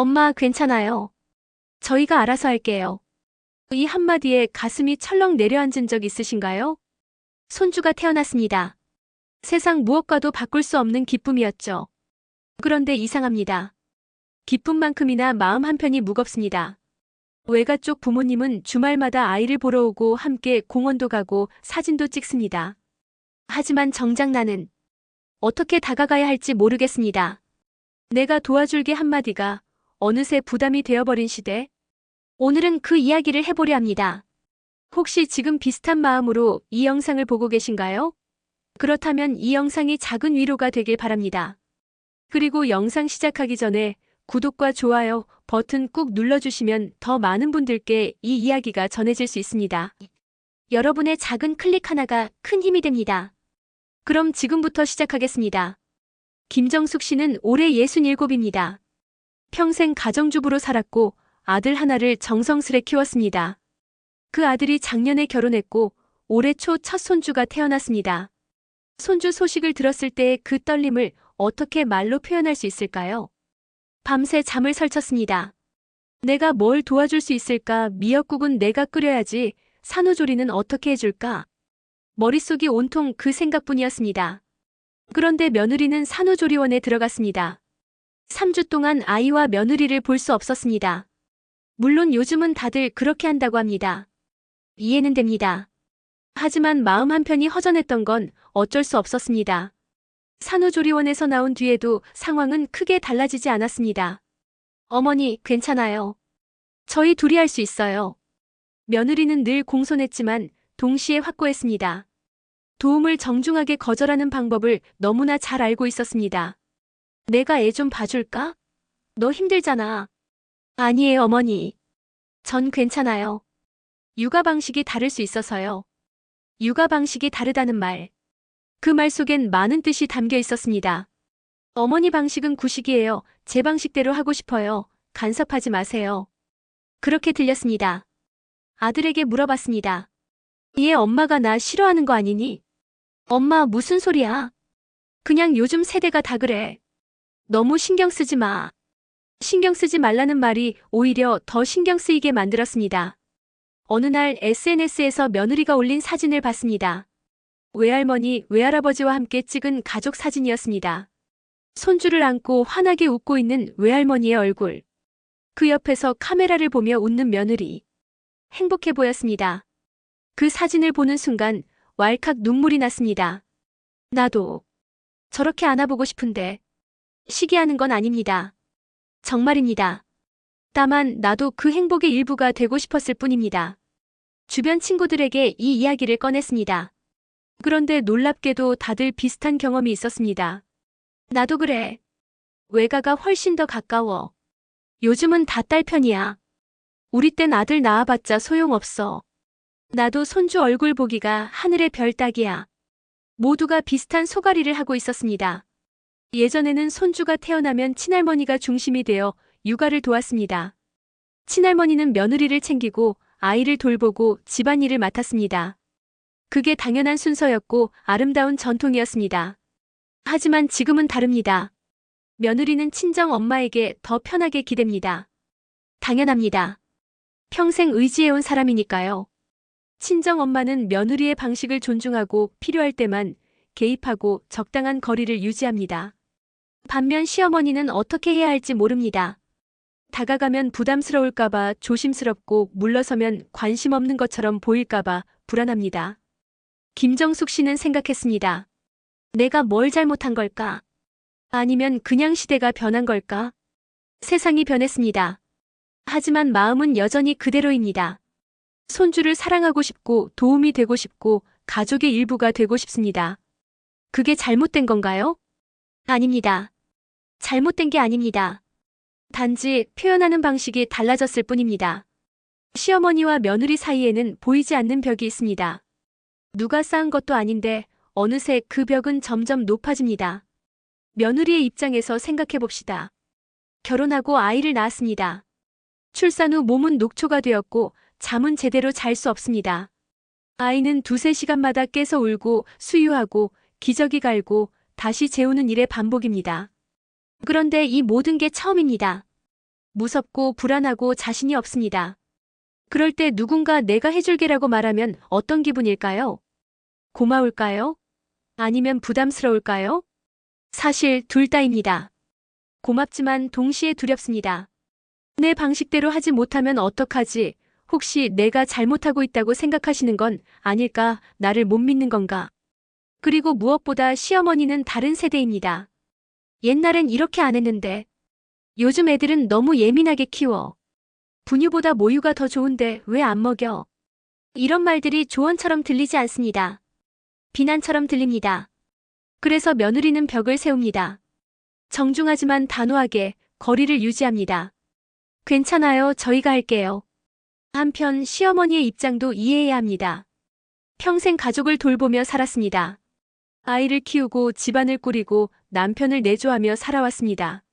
엄마, 괜찮아요. 저희가 알아서 할게요. 이 한마디에 가슴이 철렁 내려앉은 적 있으신가요? 손주가 태어났습니다. 세상 무엇과도 바꿀 수 없는 기쁨이었죠. 그런데 이상합니다. 기쁨만큼이나 마음 한편이 무겁습니다. 외가 쪽 부모님은 주말마다 아이를 보러 오고 함께 공원도 가고 사진도 찍습니다. 하지만 정작 나는 어떻게 다가가야 할지 모르겠습니다. 내가 도와줄게 한마디가 어느새 부담이 되어버린 시대. 오늘은 그 이야기를 해보려 합니다. 혹시 지금 비슷한 마음으로 이 영상을 보고 계신가요? 그렇다면 이 영상이 작은 위로가 되길 바랍니다. 그리고 영상 시작하기 전에 구독과 좋아요 버튼 꾹 눌러주시면 더 많은 분들께 이 이야기가 전해질 수 있습니다. 여러분의 작은 클릭 하나가 큰 힘이 됩니다. 그럼 지금부터 시작하겠습니다. 김정숙 씨는 올해 67입니다. 평생 가정주부로 살았고 아들 하나를 정성스레 키웠습니다. 그 아들이 작년에 결혼했고 올해 초 첫 손주가 태어났습니다. 손주 소식을 들었을 때의 그 떨림을 어떻게 말로 표현할 수 있을까요? 밤새 잠을 설쳤습니다. 내가 뭘 도와줄 수 있을까? 미역국은 내가 끓여야지. 산후조리는 어떻게 해줄까? 머릿속이 온통 그 생각뿐이었습니다. 그런데 며느리는 산후조리원에 들어갔습니다. 3주 동안 아이와 며느리를 볼 수 없었습니다. 물론 요즘은 다들 그렇게 한다고 합니다. 이해는 됩니다. 하지만 마음 한편이 허전했던 건 어쩔 수 없었습니다. 산후조리원에서 나온 뒤에도 상황은 크게 달라지지 않았습니다. 어머니, 괜찮아요. 저희 둘이 할 수 있어요. 며느리는 늘 공손했지만 동시에 확고했습니다. 도움을 정중하게 거절하는 방법을 너무나 잘 알고 있었습니다. 내가 애 좀 봐줄까? 너 힘들잖아. 아니에요, 어머니. 전 괜찮아요. 육아 방식이 다를 수 있어서요. 육아 방식이 다르다는 말. 그 말 속엔 많은 뜻이 담겨 있었습니다. 어머니 방식은 구식이에요. 제 방식대로 하고 싶어요. 간섭하지 마세요. 그렇게 들렸습니다. 아들에게 물어봤습니다. 얘 엄마가 나 싫어하는 거 아니니? 엄마, 무슨 소리야? 그냥 요즘 세대가 다 그래. 너무 신경 쓰지 마. 신경 쓰지 말라는 말이 오히려 더 신경 쓰이게 만들었습니다. 어느 날 SNS에서 며느리가 올린 사진을 봤습니다. 외할머니, 외할아버지와 함께 찍은 가족 사진이었습니다. 손주를 안고 환하게 웃고 있는 외할머니의 얼굴. 그 옆에서 카메라를 보며 웃는 며느리. 행복해 보였습니다. 그 사진을 보는 순간 왈칵 눈물이 났습니다. 나도 저렇게 안아보고 싶은데. 시기하는 건 아닙니다. 정말입니다. 다만 나도 그 행복의 일부가 되고 싶었을 뿐입니다. 주변 친구들에게 이 이야기를 꺼냈습니다. 그런데 놀랍게도 다들 비슷한 경험이 있었습니다. 나도 그래. 외가가 훨씬 더 가까워. 요즘은 다 딸 편이야. 우리 땐 아들 낳아봤자 소용없어. 나도 손주 얼굴 보기가 하늘의 별 따기야. 모두가 비슷한 소갈이를 하고 있었습니다. 예전에는 손주가 태어나면 친할머니가 중심이 되어 육아를 도왔습니다. 친할머니는 며느리를 챙기고 아이를 돌보고 집안일을 맡았습니다. 그게 당연한 순서였고 아름다운 전통이었습니다. 하지만 지금은 다릅니다. 며느리는 친정 엄마에게 더 편하게 기댑니다. 당연합니다. 평생 의지해온 사람이니까요. 친정 엄마는 며느리의 방식을 존중하고 필요할 때만 개입하고 적당한 거리를 유지합니다. 반면 시어머니는 어떻게 해야 할지 모릅니다. 다가가면 부담스러울까봐 조심스럽고 물러서면 관심 없는 것처럼 보일까봐 불안합니다. 김정숙 씨는 생각했습니다. 내가 뭘 잘못한 걸까? 아니면 그냥 시대가 변한 걸까? 세상이 변했습니다. 하지만 마음은 여전히 그대로입니다. 손주를 사랑하고 싶고 도움이 되고 싶고 가족의 일부가 되고 싶습니다. 그게 잘못된 건가요? 아닙니다. 잘못된 게 아닙니다. 단지 표현하는 방식이 달라졌을 뿐입니다. 시어머니와 며느리 사이에는 보이지 않는 벽이 있습니다. 누가 쌓은 것도 아닌데 어느새 그 벽은 점점 높아집니다. 며느리의 입장에서 생각해 봅시다. 결혼하고 아이를 낳았습니다. 출산 후 몸은 녹초가 되었고 잠은 제대로 잘 수 없습니다. 아이는 두세 시간마다 깨서 울고 수유하고 기저귀 갈고 다시 재우는 일의 반복입니다. 그런데 이 모든 게 처음입니다. 무섭고 불안하고 자신이 없습니다. 그럴 때 누군가 내가 해줄게라고 말하면 어떤 기분일까요? 고마울까요? 아니면 부담스러울까요? 사실 둘 다입니다. 고맙지만 동시에 두렵습니다. 내 방식대로 하지 못하면 어떡하지? 혹시 내가 잘못하고 있다고 생각하시는 건 아닐까? 나를 못 믿는 건가? 그리고 무엇보다 시어머니는 다른 세대입니다. 옛날엔 이렇게 안 했는데 요즘 애들은 너무 예민하게 키워. 분유보다 모유가 더 좋은데 왜 안 먹여? 이런 말들이 조언처럼 들리지 않습니다. 비난처럼 들립니다. 그래서 며느리는 벽을 세웁니다. 정중하지만 단호하게 거리를 유지합니다. 괜찮아요, 저희가 할게요. 한편 시어머니의 입장도 이해해야 합니다. 평생 가족을 돌보며 살았습니다. 아이를 키우고 집안을 꾸리고 남편을 내조하며 살아왔습니다.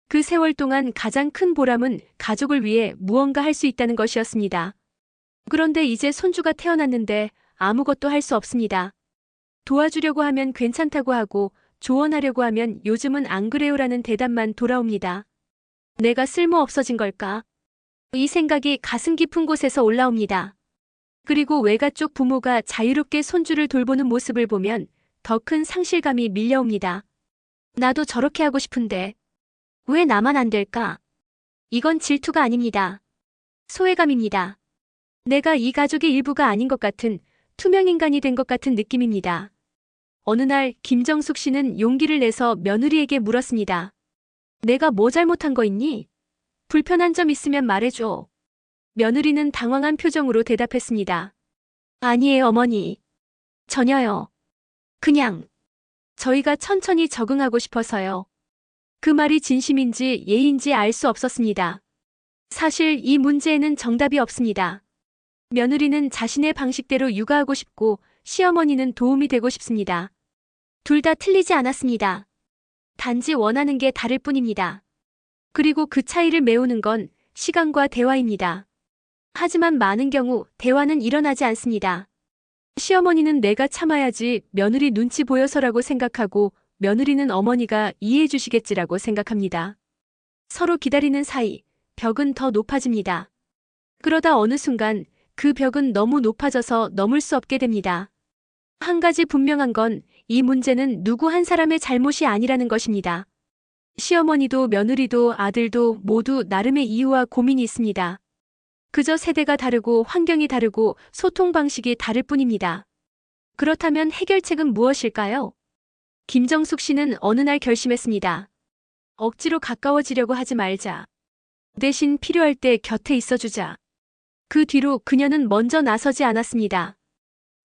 그 세월 동안 가장 큰 보람은 가족을 위해 무언가 할 수 있다는 것이었습니다. 그런데 이제 손주가 태어났는데 아무것도 할 수 없습니다. 도와주려고 하면 괜찮다고 하고 조언하려고 하면 요즘은 안 그래요라는 대답만 돌아옵니다. 내가 쓸모 없어진 걸까? 이 생각이 가슴 깊은 곳에서 올라옵니다. 그리고 외가 쪽 부모가 자유롭게 손주를 돌보는 모습을 보면 더 큰 상실감이 밀려옵니다. 나도 저렇게 하고 싶은데 왜 나만 안 될까? 이건 질투가 아닙니다. 소외감입니다. 내가 이 가족의 일부가 아닌 것 같은 투명인간이 된 것 같은 느낌입니다. 어느 날 김정숙 씨는 용기를 내서 며느리에게 물었습니다. 내가 뭐 잘못한 거 있니? 불편한 점 있으면 말해줘. 며느리는 당황한 표정으로 대답했습니다. 아니에요, 어머니. 전혀요. 그냥 저희가 천천히 적응하고 싶어서요. 그 말이 진심인지 예인지 알 수 없었습니다. 사실 이 문제에는 정답이 없습니다. 며느리는 자신의 방식대로 육아하고 싶고 시어머니는 도움이 되고 싶습니다. 둘 다 틀리지 않았습니다. 단지 원하는 게 다를 뿐입니다. 그리고 그 차이를 메우는 건 시간과 대화입니다. 하지만 많은 경우 대화는 일어나지 않습니다. 시어머니는 내가 참아야지 며느리 눈치 보여서라고 생각하고 며느리는 어머니가 이해해 주시겠지라고 생각합니다. 서로 기다리는 사이 벽은 더 높아집니다. 그러다 어느 순간 그 벽은 너무 높아져서 넘을 수 없게 됩니다. 한 가지 분명한 건 이 문제는 누구 한 사람의 잘못이 아니라는 것입니다. 시어머니도 며느리도 아들도 모두 나름의 이유와 고민이 있습니다. 그저 세대가 다르고 환경이 다르고 소통 방식이 다를 뿐입니다. 그렇다면 해결책은 무엇일까요? 김정숙 씨는 어느 날 결심했습니다. 억지로 가까워지려고 하지 말자. 대신 필요할 때 곁에 있어주자. 그 뒤로 그녀는 먼저 나서지 않았습니다.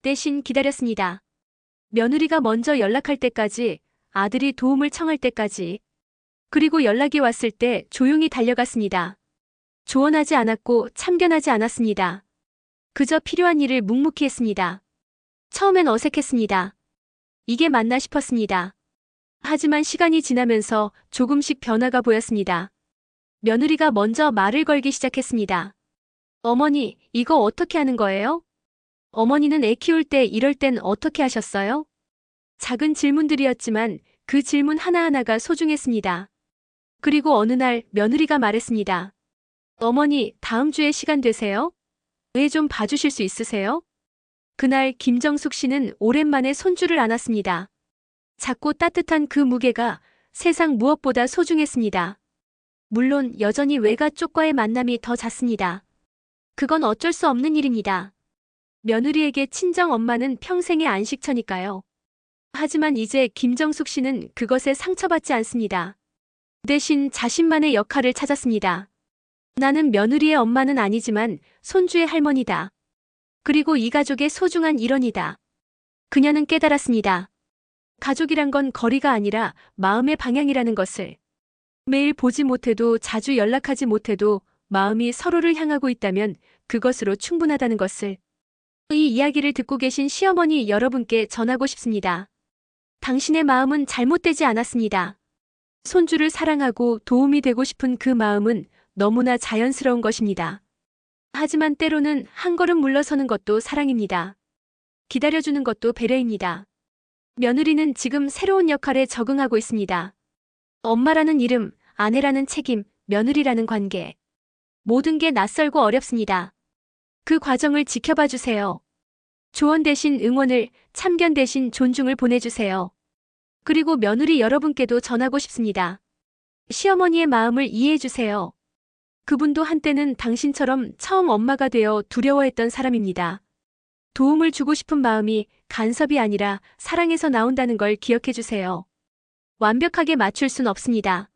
대신 기다렸습니다. 며느리가 먼저 연락할 때까지, 아들이 도움을 청할 때까지, 그리고 연락이 왔을 때 조용히 달려갔습니다. 조언하지 않았고 참견하지 않았습니다. 그저 필요한 일을 묵묵히 했습니다. 처음엔 어색했습니다. 이게 맞나 싶었습니다. 하지만 시간이 지나면서 조금씩 변화가 보였습니다. 며느리가 먼저 말을 걸기 시작했습니다. 어머니, 이거 어떻게 하는 거예요? 어머니는 애 키울 때 이럴 땐 어떻게 하셨어요? 작은 질문들이었지만 그 질문 하나하나가 소중했습니다. 그리고 어느 날 며느리가 말했습니다. 어머니, 다음 주에 시간 되세요? 애 좀 봐주실 수 있으세요? 그날 김정숙 씨는 오랜만에 손주를 안았습니다. 작고 따뜻한 그 무게가 세상 무엇보다 소중했습니다. 물론 여전히 외가 쪽과의 만남이 더 잦습니다. 그건 어쩔 수 없는 일입니다. 며느리에게 친정 엄마는 평생의 안식처니까요. 하지만 이제 김정숙 씨는 그것에 상처받지 않습니다. 대신 자신만의 역할을 찾았습니다. 나는 며느리의 엄마는 아니지만 손주의 할머니다. 그리고 이 가족의 소중한 일원이다. 그녀는 깨달았습니다. 가족이란 건 거리가 아니라 마음의 방향이라는 것을. 매일 보지 못해도 자주 연락하지 못해도 마음이 서로를 향하고 있다면 그것으로 충분하다는 것을. 이 이야기를 듣고 계신 시어머니 여러분께 전하고 싶습니다. 당신의 마음은 잘못되지 않았습니다. 손주를 사랑하고 도움이 되고 싶은 그 마음은 너무나 자연스러운 것입니다. 하지만 때로는 한 걸음 물러서는 것도 사랑입니다. 기다려주는 것도 배려입니다. 며느리는 지금 새로운 역할에 적응하고 있습니다. 엄마라는 이름, 아내라는 책임, 며느리라는 관계. 모든 게 낯설고 어렵습니다. 그 과정을 지켜봐 주세요. 조언 대신 응원을, 참견 대신 존중을 보내주세요. 그리고 며느리 여러분께도 전하고 싶습니다. 시어머니의 마음을 이해해 주세요. 그분도 한때는 당신처럼 처음 엄마가 되어 두려워했던 사람입니다. 도움을 주고 싶은 마음이 간섭이 아니라 사랑에서 나온다는 걸 기억해 주세요. 완벽하게 맞출 순 없습니다.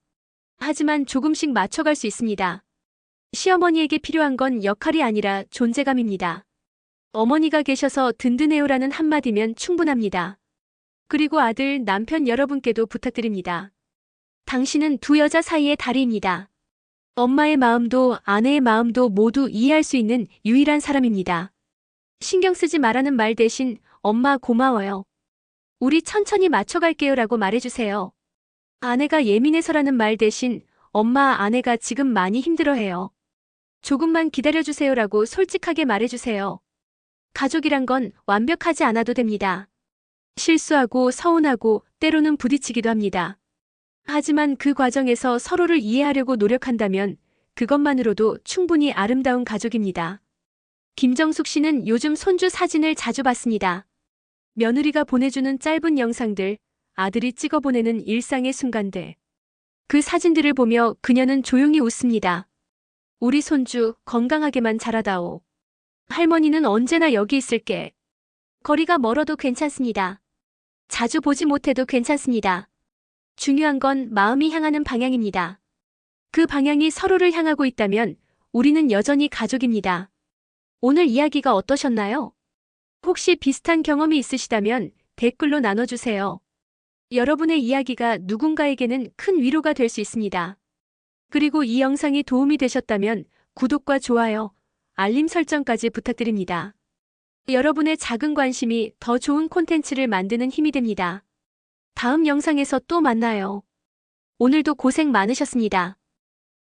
하지만 조금씩 맞춰갈 수 있습니다. 시어머니에게 필요한 건 역할이 아니라 존재감입니다. 어머니가 계셔서 든든해요라는 한마디면 충분합니다. 그리고 아들, 남편 여러분께도 부탁드립니다. 당신은 두 여자 사이의 다리입니다. 엄마의 마음도 아내의 마음도 모두 이해할 수 있는 유일한 사람입니다. 신경 쓰지 말라는 말 대신 엄마 고마워요. 우리 천천히 맞춰갈게요 라고 말해주세요. 아내가 예민해서라는 말 대신 엄마, 아내가 지금 많이 힘들어해요. 조금만 기다려주세요 라고 솔직하게 말해주세요. 가족이란 건 완벽하지 않아도 됩니다. 실수하고 서운하고 때로는 부딪히기도 합니다. 하지만 그 과정에서 서로를 이해하려고 노력한다면 그것만으로도 충분히 아름다운 가족입니다. 김정숙 씨는 요즘 손주 사진을 자주 봤습니다. 며느리가 보내주는 짧은 영상들, 아들이 찍어보내는 일상의 순간들. 그 사진들을 보며 그녀는 조용히 웃습니다. 우리 손주 건강하게만 자라다오. 할머니는 언제나 여기 있을게. 거리가 멀어도 괜찮습니다. 자주 보지 못해도 괜찮습니다. 중요한 건 마음이 향하는 방향입니다. 그 방향이 서로를 향하고 있다면 우리는 여전히 가족입니다. 오늘 이야기가 어떠셨나요? 혹시 비슷한 경험이 있으시다면 댓글로 나눠주세요. 여러분의 이야기가 누군가에게는 큰 위로가 될 수 있습니다. 그리고 이 영상이 도움이 되셨다면 구독과 좋아요, 알림 설정까지 부탁드립니다. 여러분의 작은 관심이 더 좋은 콘텐츠를 만드는 힘이 됩니다. 다음 영상에서 또 만나요. 오늘도 고생 많으셨습니다.